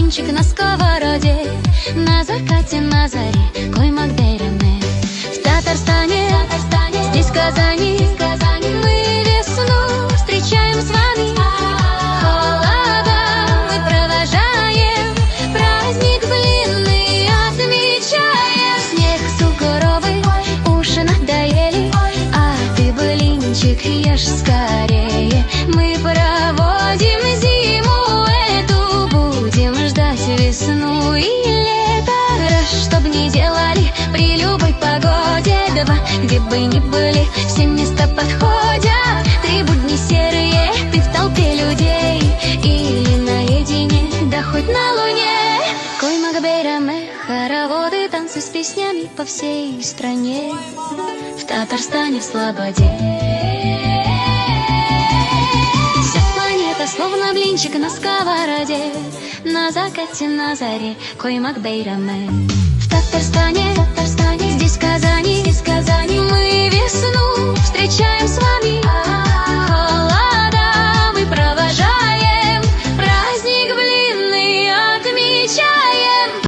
блинчик на сковороде, на закате, на заре, Коймак-Бейраме. В Татарстане, здесь в Казани, мы весну встречаем с вами. Холода мы провожаем, праздник блинный отмечаем. Снег, сугробы, уши надоели, а ты блинчик ешь скорее. Мы проводим зиму эту, будем ждать весну и лето. Раз, чтоб не делали при любой погоде, два, где бы ни были, все места подходят. Три будни серые, ты в толпе людей или наедине, да хоть на луне. Коймак-Бейраме, хороводы, танцы с песнями по всей стране. В Татарстане, в Слободе. Вся планета словно блинчик на сковороде, на закате, на заре, Коймак-Бейраме. В Татарстане, здесь в Казани, мы